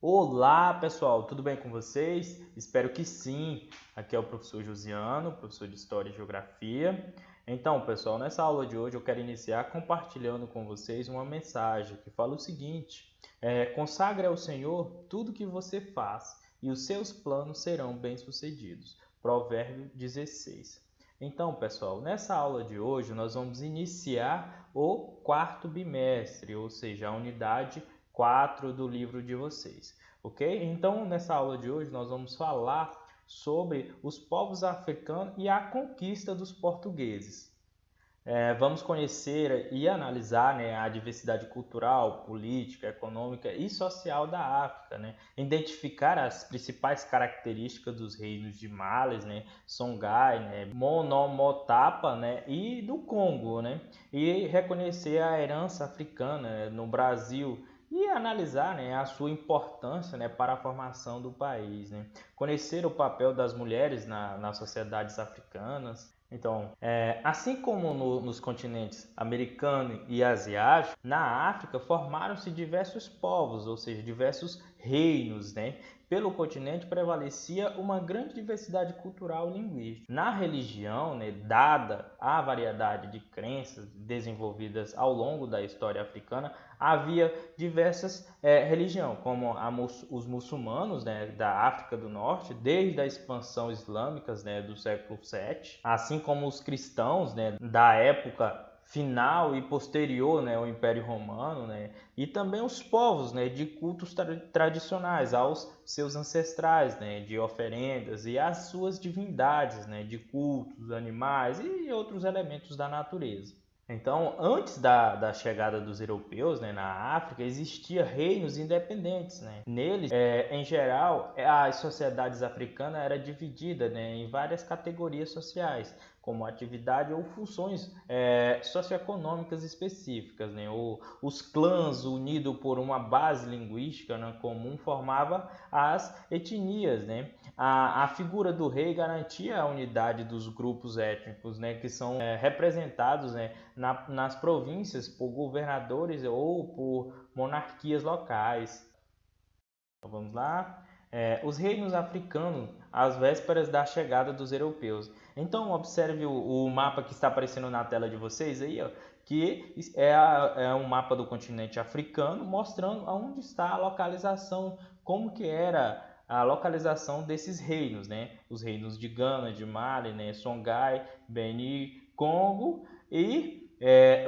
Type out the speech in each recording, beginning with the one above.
Olá, pessoal, tudo bem com vocês? Espero que sim. Aqui é o professor Josiano, professor de História e Geografia. Então, pessoal, nessa aula de hoje eu quero iniciar compartilhando com vocês uma mensagem que fala o seguinte: consagre ao Senhor tudo que você faz e os seus planos serão bem-sucedidos. Provérbio 16. Então, pessoal, nessa aula de hoje nós vamos iniciar o quarto bimestre, ou seja, a unidade 4 do livro de vocês, ok? Então, nessa aula de hoje, nós vamos falar sobre os povos africanos e a conquista dos portugueses. Vamos conhecer e analisar, né, a diversidade cultural, política, econômica e social da África, né? Identificar as principais características dos reinos de Males, né, Songhai, né, Monomotapa, né, e do Congo, né? E reconhecer a herança africana, né, no Brasil e analisar, né, a sua importância, né, para a formação do país, né? Conhecer o papel das mulheres nas sociedades africanas. Então, assim como nos continentes americano e asiático, na África formaram-se diversos povos, ou seja, diversos reinos, né? Pelo continente prevalecia uma grande diversidade cultural e linguística. Na religião, né, dada a variedade de crenças desenvolvidas ao longo da história africana, havia diversas religiões, como os muçulmanos, né, da África do Norte, desde a expansão islâmica, né, do século VII, assim como os cristãos, né, da época final e posterior, né, ao Império Romano, né, e também os povos, né, de cultos tradicionais aos seus ancestrais, né, de oferendas e às suas divindades, né, de cultos, animais e outros elementos da natureza. Então, antes da chegada dos europeus, né, na África, existia reinos independentes, né? Neles, em geral, as sociedades africanas eram divididas, né, em várias categorias sociais, como atividade ou funções socioeconômicas específicas, né? Os clãs unidos por uma base linguística, né, comum formava as etnias, né? A figura do rei garantia a unidade dos grupos étnicos, né, que são representados, né, nas províncias por governadores ou por monarquias locais. Então, vamos lá. Os reinos africanos às vésperas da chegada dos europeus. Então observe o mapa que está aparecendo na tela de vocês aí, ó, que é um mapa do continente africano mostrando onde está a localização, como que era a localização desses reinos, né? Os reinos de Gana, de Mali, né? Songhai, Beni, Congo e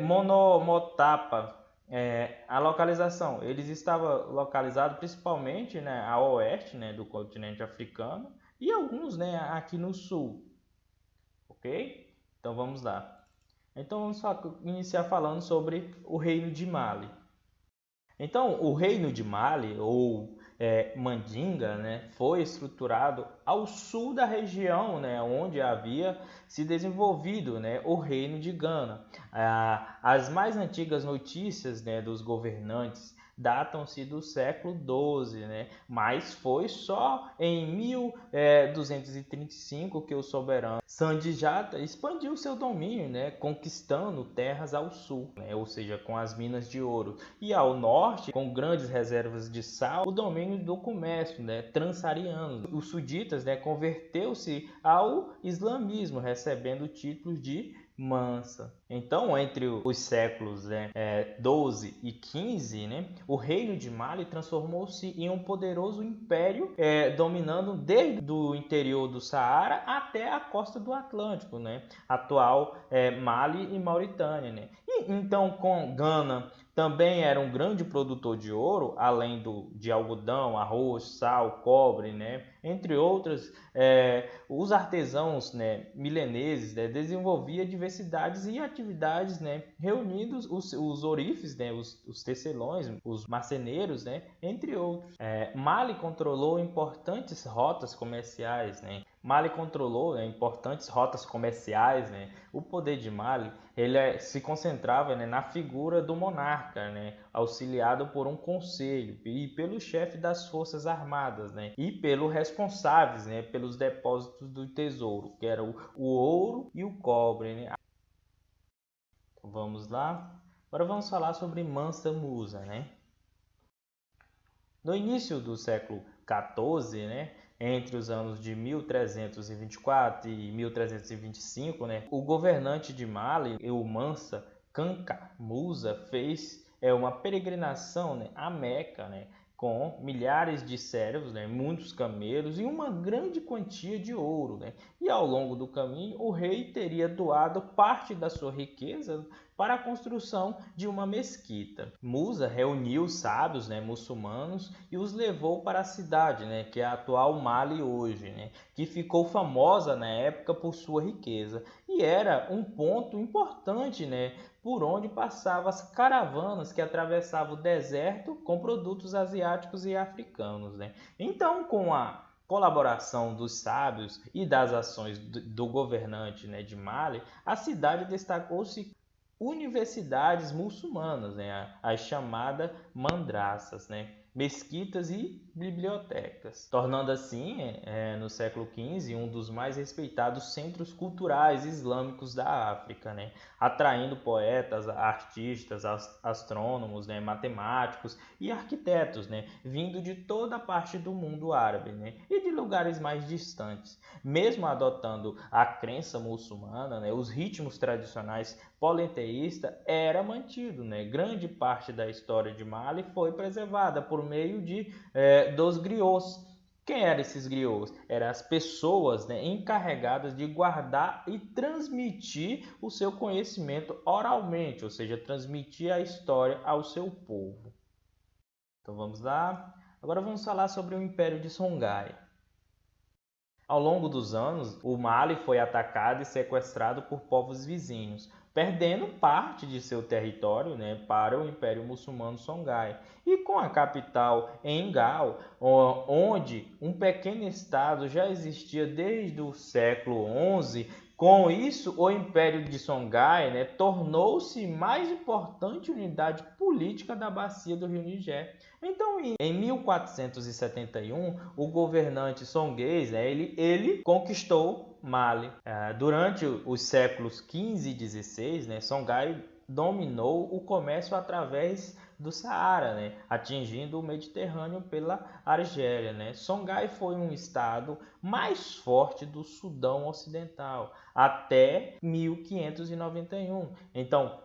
Monomotapa. A localização, eles estavam localizados principalmente, né, a oeste, né, do continente africano e alguns, né, aqui no sul, ok? Então vamos lá. Então vamos iniciar falando sobre o reino de Mali. Então, o reino de Mali, ou Mandinga, né, foi estruturado ao sul da região, né, onde havia se desenvolvido, né, o reino de Gana. As mais antigas notícias, né, dos governantes datam-se do século XII, né? Mas foi só em 1235 que o soberano Sandijata expandiu seu domínio, né? Conquistando terras ao sul, né? Ou seja, com as minas de ouro, e ao norte, com grandes reservas de sal, o domínio do comércio, né? Transsaariano. Os suditas, né, converteu-se ao islamismo, recebendo títulos de Mansa. Então, entre os séculos, né, 12 e 15, né, o reino de Mali transformou-se em um poderoso império, dominando desde o interior do Saara até a costa do Atlântico, né, atual Mali e Mauritânia. Né. E, então, com Gana também era um grande produtor de ouro, além de algodão, arroz, sal, cobre, né, entre outras. Os artesãos, né, mileneses, né, desenvolviam diversidades e atividades, né, reunindo os orifes, né, os tecelões, os marceneiros, né, entre outros. Mali controlou importantes rotas comerciais, né. Mali controlou, né, importantes rotas comerciais, né. O poder de Mali ele se concentrava, né, na figura do monarca, né, auxiliado por um conselho e pelo chefe das forças armadas, né, e pelos responsáveis, né, pelos depósitos do tesouro, que era o ouro e o cobre. Né. Então, vamos lá. Agora vamos falar sobre Mansa Musa, né? No início do século XIV, né, entre os anos de 1324 e 1325, né, o governante de Mali, o Mansa Kanka Musa, fez uma peregrinação, né, a Meca, né, com milhares de servos, né, muitos camelos e uma grande quantia de ouro, né? E ao longo do caminho, o rei teria doado parte da sua riqueza para a construção de uma mesquita. Musa reuniu os sábios, né, muçulmanos e os levou para a cidade, né, que é a atual Mali hoje, né, que ficou famosa na época por sua riqueza e era um ponto importante, né, por onde passavam as caravanas que atravessavam o deserto com produtos asiáticos e africanos, né? Então, com a colaboração dos sábios e das ações do governante, né, de Mali, a cidade destacou-se universidades muçulmanas, né, as chamadas mandraças, né, mesquitas e bibliotecas, tornando assim, no século XV, um dos mais respeitados centros culturais islâmicos da África, né, atraindo poetas, artistas, astrônomos, né, matemáticos e arquitetos, né, vindo de toda a parte do mundo árabe, né, e de lugares mais distantes. Mesmo adotando a crença muçulmana, né, os ritmos tradicionais politeísta era mantido, né? Grande parte da história de Mali foi preservada por meio dos griots. Quem eram esses griots? Eram as pessoas, né, encarregadas de guardar e transmitir o seu conhecimento oralmente, ou seja, transmitir a história ao seu povo. Então vamos lá. Agora vamos falar sobre o Império de Songhai. Ao longo dos anos, o Mali foi atacado e sequestrado por povos vizinhos, perdendo parte de seu território, né, para o Império Muçulmano Songhai. E com a capital em Gao, onde um pequeno estado já existia desde o século XI, com isso o Império de Songhai, né, tornou-se mais importante unidade política da bacia do Rio Níger. Então, em 1471, o governante songuês, né, ele conquistou Mali. Durante os séculos XV e XVI, né, Songhai dominou o comércio através do Saara, né, atingindo o Mediterrâneo pela Argélia, né. Songhai foi um estado mais forte do Sudão Ocidental até 1591. Então,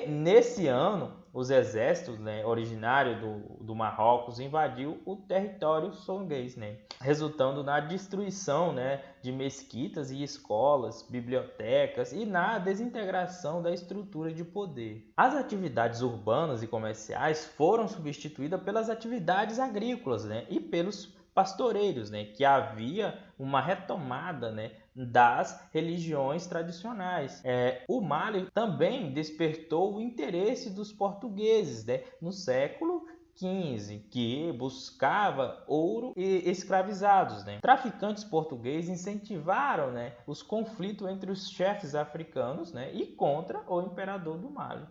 nesse ano, os exércitos, né, originários do Marrocos invadiu o território songuês, né, resultando na destruição, né, de mesquitas e escolas, bibliotecas e na desintegração da estrutura de poder. As atividades urbanas e comerciais foram substituídas pelas atividades agrícolas, né, e pelos pastoreiros, né, que havia uma retomada, né, das religiões tradicionais. O Mali também despertou o interesse dos portugueses, né, no século XV, que buscava ouro e escravizados, né? Traficantes portugueses incentivaram, né, os conflitos entre os chefes africanos, né, e contra o imperador do Mali.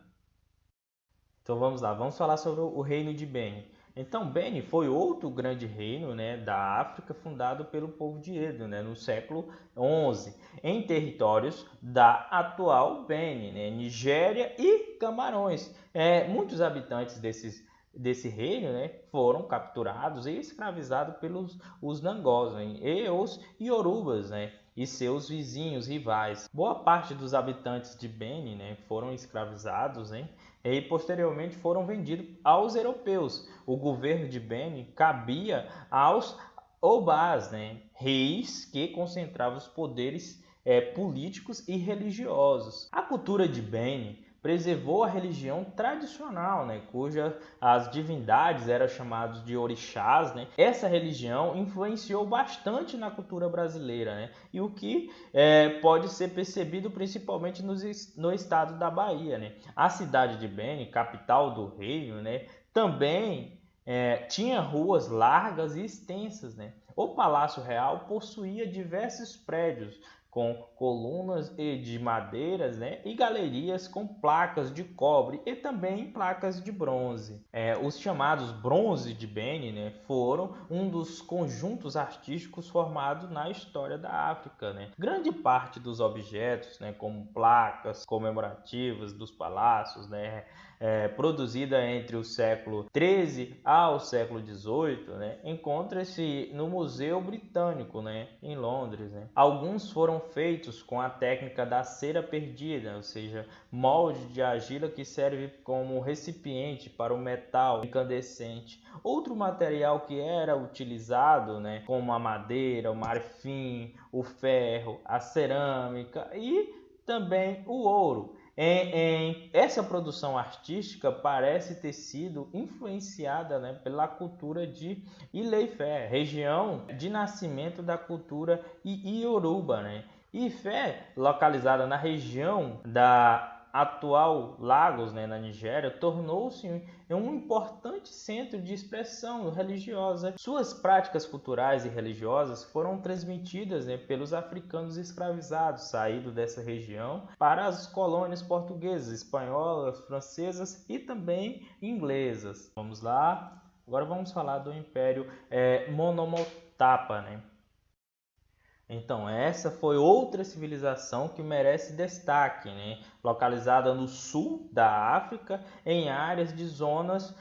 Então vamos lá, vamos falar sobre o reino de Beni. Então Beni foi outro grande reino, né, da África fundado pelo povo de Edo, né, no século XI, em territórios da atual Beni, né, Nigéria e Camarões. Muitos habitantes desse reino, né, foram capturados e escravizados pelos os Nangós, né, e os Iorubas, né, e seus vizinhos rivais. Boa parte dos habitantes de Beni, né, foram escravizados, né, e posteriormente foram vendidos aos europeus. O governo de Beni cabia aos obás, né, reis que concentravam os poderes políticos e religiosos. A cultura de Beni preservou a religião tradicional, né, cuja as divindades eram chamadas de orixás, né. Essa religião influenciou bastante na cultura brasileira, né, e o que pode ser percebido principalmente no estado da Bahia, né. A cidade de Beni, capital do reino, né, também tinha ruas largas e extensas, né. O Palácio Real possuía diversos prédios com colunas de madeiras, né, e galerias com placas de cobre e também placas de bronze. Os chamados bronze de Beni, né, foram um dos conjuntos artísticos formados na história da África, né. Grande parte dos objetos, né, como placas comemorativas dos palácios, né, produzida entre o século XIII ao século XVIII, né, encontra-se no Museu Britânico, né, em Londres, né. Alguns foram feitos com a técnica da cera perdida, ou seja, molde de argila que serve como recipiente para o metal incandescente. Outro material que era utilizado, né, como a madeira, o marfim, o ferro, a cerâmica e também o ouro. Essa produção artística parece ter sido influenciada, né, pela cultura de Ilé-Ifé, região de nascimento da cultura Yoruba, né? Ifé, localizada na região da atual Lagos, né, na Nigéria, tornou-se um importante centro de expressão religiosa. Suas práticas culturais e religiosas foram transmitidas, né, pelos africanos escravizados saídos dessa região para as colônias portuguesas, espanholas, francesas e também inglesas. Vamos lá, agora vamos falar do Império Monomotapa, né? Então, essa foi outra civilização que merece destaque, né? Localizada no sul da África, em áreas de zonas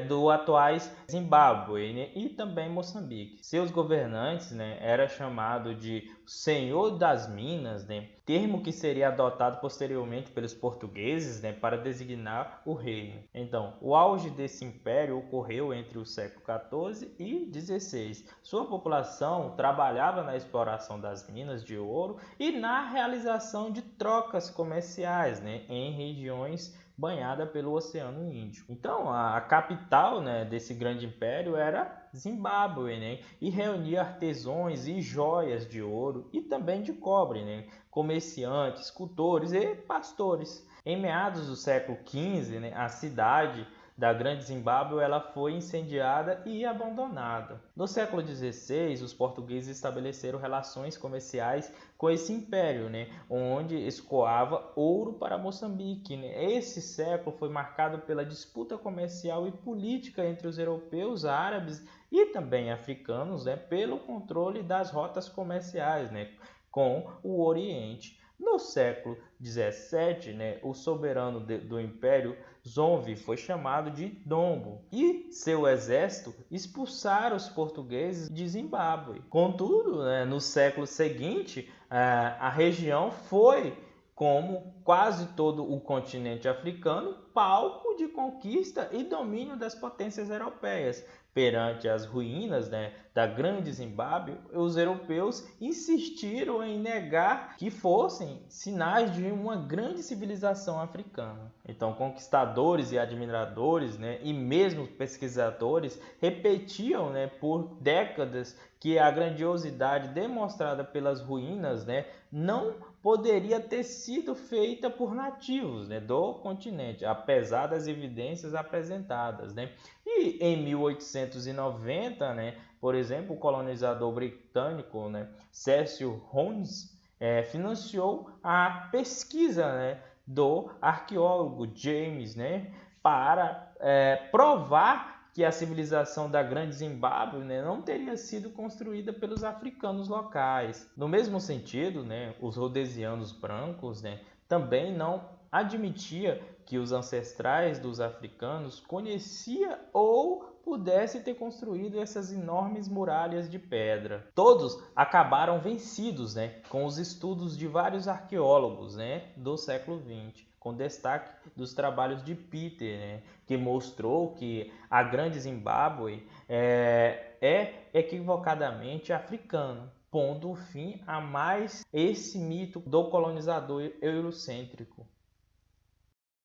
do atuais Zimbábue, né? E também Moçambique. Seus governantes, né, era chamado de Senhor das Minas, né? Termo que seria adotado posteriormente pelos portugueses, né, para designar o reino. Então, o auge desse império ocorreu entre o século XIV e XVI. Sua população trabalhava na exploração das minas de ouro e na realização de trocas comerciais, né, em regiões banhadas pelo Oceano Índico. Então, a capital, né, desse grande império era Zimbábue, né, e reunia artesãos e joias de ouro e também de cobre, né, comerciantes, escultores e pastores. Em meados do século XV, né, a cidade da Grande Zimbábue ela foi incendiada e abandonada. No século XVI, os portugueses estabeleceram relações comerciais com esse império, né, onde escoava ouro para Moçambique. Né? Esse século foi marcado pela disputa comercial e política entre os europeus, árabes e também africanos, né, pelo controle das rotas comerciais, né, com o Oriente. No século XVII, né, o soberano do Império Zombi foi chamado de Dombo e seu exército expulsaram os portugueses de Zimbábue. Contudo, né, no século seguinte, a região foi, como quase todo o continente africano, palco de conquista e domínio das potências europeias. Perante as ruínas, né, da Grande Zimbábue, os europeus insistiram em negar que fossem sinais de uma grande civilização africana. Então, conquistadores e admiradores, né, e mesmo pesquisadores repetiam, né, por décadas que a grandiosidade demonstrada pelas ruínas, né, não poderia ter sido feita por nativos, né, do continente, apesar das evidências apresentadas, né? E em 1890, né, por exemplo, o colonizador britânico, né, Cecil Rhodes, financiou a pesquisa, né, do arqueólogo James, né, para provar que a civilização da Grande Zimbábue, né, não teria sido construída pelos africanos locais. No mesmo sentido, né, os rhodesianos brancos, né, também não admitia que os ancestrais dos africanos conhecia ou pudesse ter construído essas enormes muralhas de pedra. Todos acabaram vencidos, né, com os estudos de vários arqueólogos, né, do século XX, com destaque dos trabalhos de Peter, né, que mostrou que a Grande Zimbábue é equivocadamente africana, pondo fim a mais esse mito do colonizador eurocêntrico.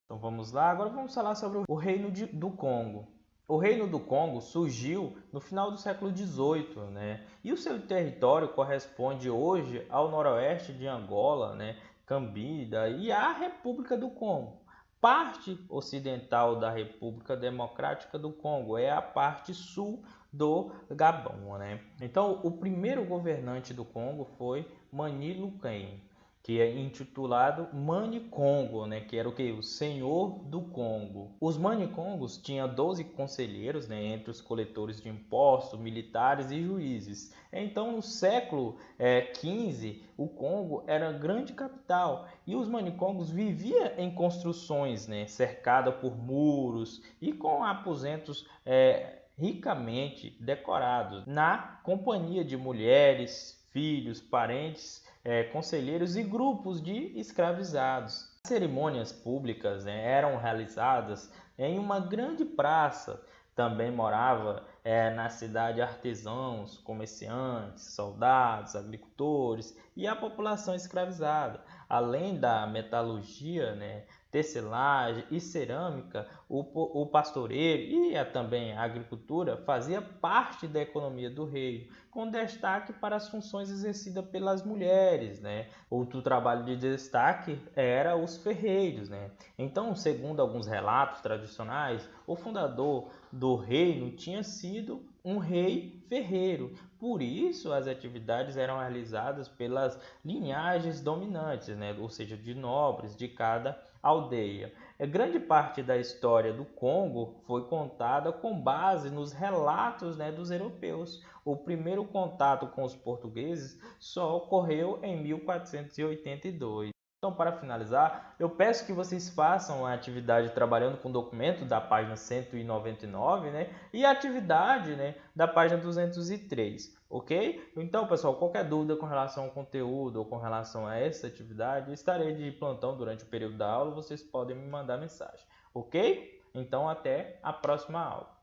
Então vamos lá, agora vamos falar sobre o Reino do Congo. O Reino do Congo surgiu no final do século XVIII, né? E o seu território corresponde hoje ao noroeste de Angola, né? Cambida e à República do Congo. Parte ocidental da República Democrática do Congo é a parte sul do Gabão, né? Então, o primeiro governante do Congo foi Mani Lucain. que é intitulado Mani-Congo, né, que era o que? O Senhor do Congo. Os Mani-Congos tinham 12 conselheiros, né, entre os coletores de impostos, militares e juízes. Então, no século XV, o Congo era a grande capital e os Mani-Congos viviam em construções, né, cercada por muros e com aposentos ricamente decorados, na companhia de mulheres, filhos, parentes, conselheiros e grupos de escravizados. As cerimônias públicas, né, eram realizadas em uma grande praça. Também morava na cidade artesãos, comerciantes, soldados, agricultores e a população escravizada. Além da metalurgia, né, tecelagem e cerâmica, o pastoreio e também a agricultura fazia parte da economia do reino, com destaque para as funções exercidas pelas mulheres, né? Outro trabalho de destaque era os ferreiros, né? Então, segundo alguns relatos tradicionais, o fundador do reino tinha sido um rei ferreiro. Por isso, as atividades eram realizadas pelas linhagens dominantes, né? Ou seja, de nobres de cada aldeia. Grande parte da história do Congo foi contada com base nos relatos, né, dos europeus. O primeiro contato com os portugueses só ocorreu em 1482. Então, para finalizar, eu peço que vocês façam a atividade trabalhando com o documento da página 199, né, e a atividade, né, da página 203, ok? Então, pessoal, qualquer dúvida com relação ao conteúdo ou com relação a essa atividade, estarei de plantão durante o período da aula, vocês podem me mandar mensagem, ok? Então, até a próxima aula.